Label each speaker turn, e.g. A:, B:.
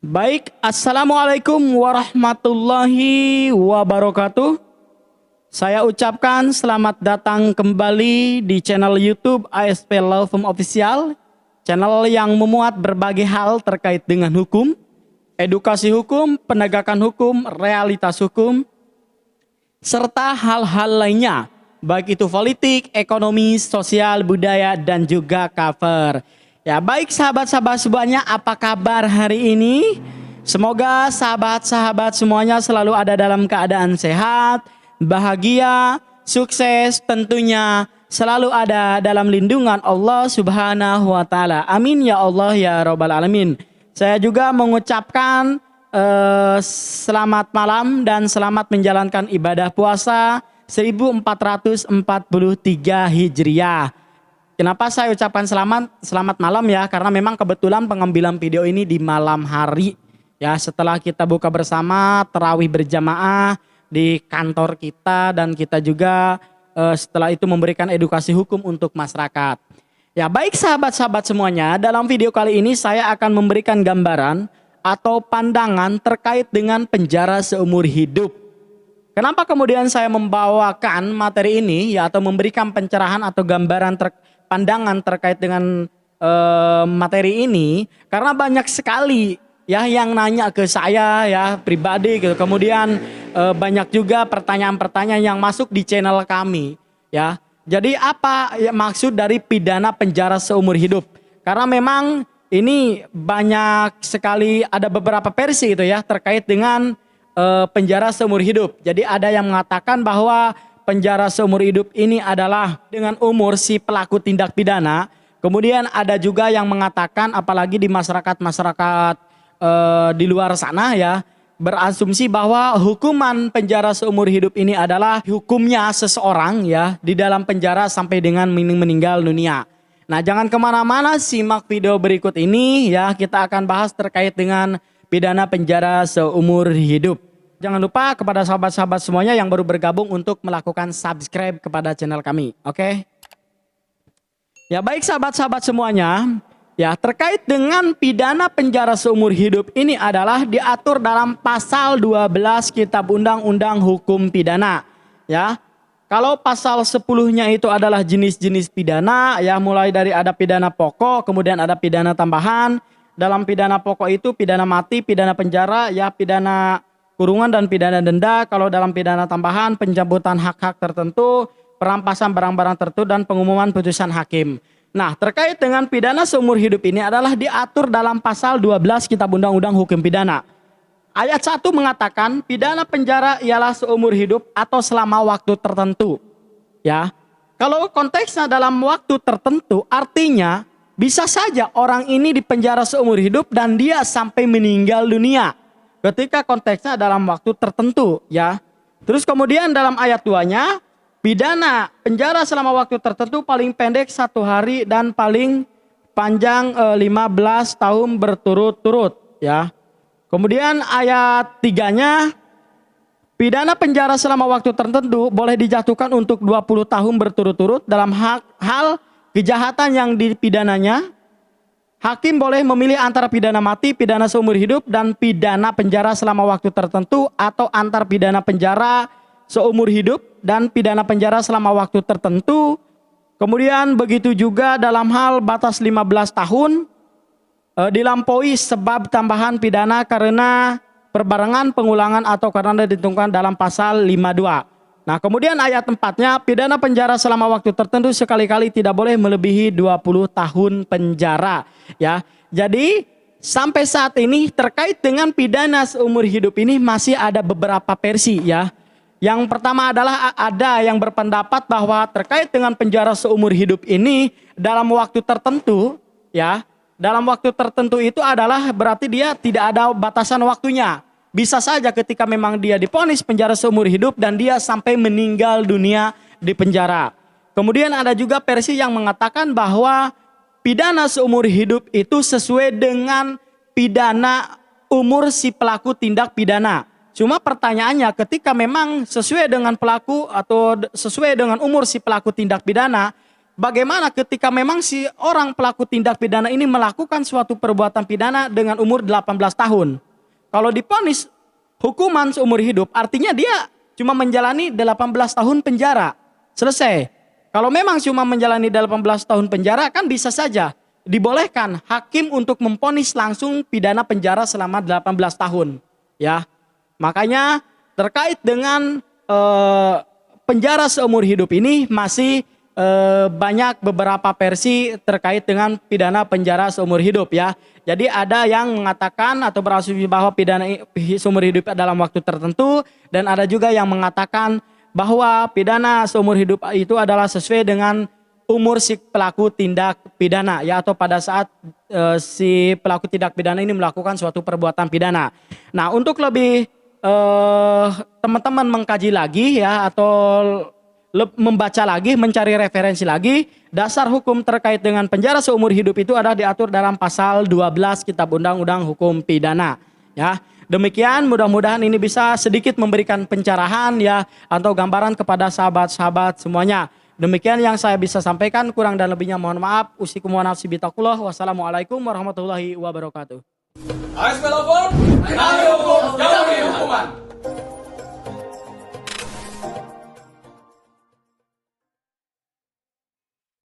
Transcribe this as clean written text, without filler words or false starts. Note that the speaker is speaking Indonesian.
A: Baik, Assalamualaikum warahmatullahi wabarakatuh. Saya ucapkan selamat datang kembali di channel YouTube ASP Law Firm Official, channel yang memuat berbagai hal terkait dengan hukum, edukasi hukum, penegakan hukum, realitas hukum, serta hal-hal lainnya, baik itu politik, ekonomi, sosial, budaya, dan juga cover. Ya, baik sahabat-sahabat semuanya, apa kabar hari ini? Semoga sahabat-sahabat semuanya selalu ada dalam keadaan sehat, bahagia, sukses, tentunya selalu ada dalam lindungan Allah Subhanahu wa taala. Amin ya Allah ya rabbal alamin. Saya juga mengucapkan selamat malam dan selamat menjalankan ibadah puasa 1443 Hijriah. Kenapa saya ucapkan selamat malam ya? Karena memang kebetulan pengambilan video ini di malam hari ya, setelah kita buka bersama tarawih berjamaah di kantor kita, dan kita juga setelah itu memberikan edukasi hukum untuk masyarakat. Ya, baik sahabat-sahabat semuanya, dalam video kali ini saya akan memberikan gambaran atau pandangan terkait dengan penjara seumur hidup. Kenapa kemudian saya membawakan materi ini ya, atau memberikan pencerahan atau gambaran pandangan terkait dengan materi ini? Karena banyak sekali ya yang nanya ke saya ya pribadi gitu. Kemudian banyak juga pertanyaan-pertanyaan yang masuk di channel kami ya. Jadi apa ya maksud dari pidana penjara seumur hidup? Karena memang ini banyak sekali, ada beberapa versi itu ya terkait dengan penjara seumur hidup. Jadi ada yang mengatakan bahwa penjara seumur hidup ini adalah dengan umur si pelaku tindak pidana. Kemudian ada juga yang mengatakan, apalagi di masyarakat-masyarakat di luar sana ya, berasumsi bahwa hukuman penjara seumur hidup ini adalah hukumnya seseorang ya di dalam penjara sampai dengan meninggal dunia. Nah, jangan kemana-mana, simak video berikut ini ya, kita akan bahas terkait dengan pidana penjara seumur hidup. Jangan lupa kepada sahabat-sahabat semuanya yang baru bergabung untuk melakukan subscribe kepada channel kami. Oke? Ya, baik sahabat-sahabat semuanya. Ya, terkait dengan pidana penjara seumur hidup ini adalah diatur dalam pasal 12 Kitab Undang-Undang Hukum Pidana. Ya. Kalau pasal 10-nya itu adalah jenis-jenis pidana, ya mulai dari ada pidana pokok, kemudian ada pidana tambahan. Dalam pidana pokok itu pidana mati, pidana penjara, ya pidana kurungan dan pidana denda. Kalau dalam pidana tambahan, pencabutan hak-hak tertentu, perampasan barang-barang tertentu, dan pengumuman putusan hakim. Nah, terkait dengan pidana seumur hidup ini adalah diatur dalam pasal 12 Kitab Undang-Undang Hukum Pidana. Ayat 1 mengatakan pidana penjara ialah seumur hidup atau selama waktu tertentu. Ya. Kalau konteksnya dalam waktu tertentu, artinya bisa saja orang ini dipenjara seumur hidup dan dia sampai meninggal dunia. Ketika konteksnya dalam waktu tertentu ya. Terus kemudian dalam ayat 2-nya, pidana penjara selama waktu tertentu paling pendek 1 hari dan paling panjang 15 tahun berturut-turut ya. Kemudian ayat 3-nya, pidana penjara selama waktu tertentu boleh dijatuhkan untuk 20 tahun berturut-turut dalam hal kejahatan yang dipidananya. Hakim boleh memilih antara pidana mati, pidana seumur hidup, dan pidana penjara selama waktu tertentu, atau antar pidana penjara seumur hidup dan pidana penjara selama waktu tertentu. Kemudian begitu juga dalam hal batas 15 tahun dilampaui sebab tambahan pidana karena perbarengan, pengulangan, atau karena ditentukan dalam pasal 52. Nah, kemudian ayat 4-nya, pidana penjara selama waktu tertentu sekali-kali tidak boleh melebihi 20 tahun penjara ya. Jadi sampai saat ini terkait dengan pidana seumur hidup ini masih ada beberapa versi ya. Yang pertama adalah ada yang berpendapat bahwa terkait dengan penjara seumur hidup ini dalam waktu tertentu ya. Dalam waktu tertentu itu adalah berarti dia tidak ada batasan waktunya. Bisa saja ketika memang dia divonis penjara seumur hidup dan dia sampai meninggal dunia di penjara. Kemudian ada juga versi yang mengatakan bahwa pidana seumur hidup itu sesuai dengan pidana umur si pelaku tindak pidana. Cuma pertanyaannya, ketika memang sesuai dengan pelaku atau sesuai dengan umur si pelaku tindak pidana, bagaimana ketika memang si orang pelaku tindak pidana ini melakukan suatu perbuatan pidana dengan umur 18 tahun. Kalau diponis hukuman seumur hidup, artinya dia cuma menjalani 18 tahun penjara. Selesai. Kalau memang cuma menjalani 18 tahun penjara, kan bisa saja dibolehkan hakim untuk memponis langsung pidana penjara selama 18 tahun. Ya, makanya terkait dengan penjara seumur hidup ini masih banyak beberapa versi terkait dengan pidana penjara seumur hidup ya. Jadi ada yang mengatakan atau berasumsi bahwa pidana seumur hidup dalam waktu tertentu, dan ada juga yang mengatakan bahwa pidana seumur hidup itu adalah sesuai dengan umur si pelaku tindak pidana ya, atau pada saat si pelaku tindak pidana ini melakukan suatu perbuatan pidana. Nah, untuk lebih teman-teman mengkaji lagi ya, atau membaca lagi, mencari referensi lagi, dasar hukum terkait dengan penjara seumur hidup itu adalah diatur dalam pasal 12 Kitab Undang-Undang Hukum Pidana ya. Demikian, mudah-mudahan ini bisa sedikit memberikan pencerahan ya, atau gambaran kepada sahabat-sahabat semuanya. Demikian yang saya bisa sampaikan, kurang dan lebihnya mohon maaf. Usikum wa nafsi bitakullah. Wassalamualaikum warahmatullahi wabarakatuh.
B: ASP Law Firm,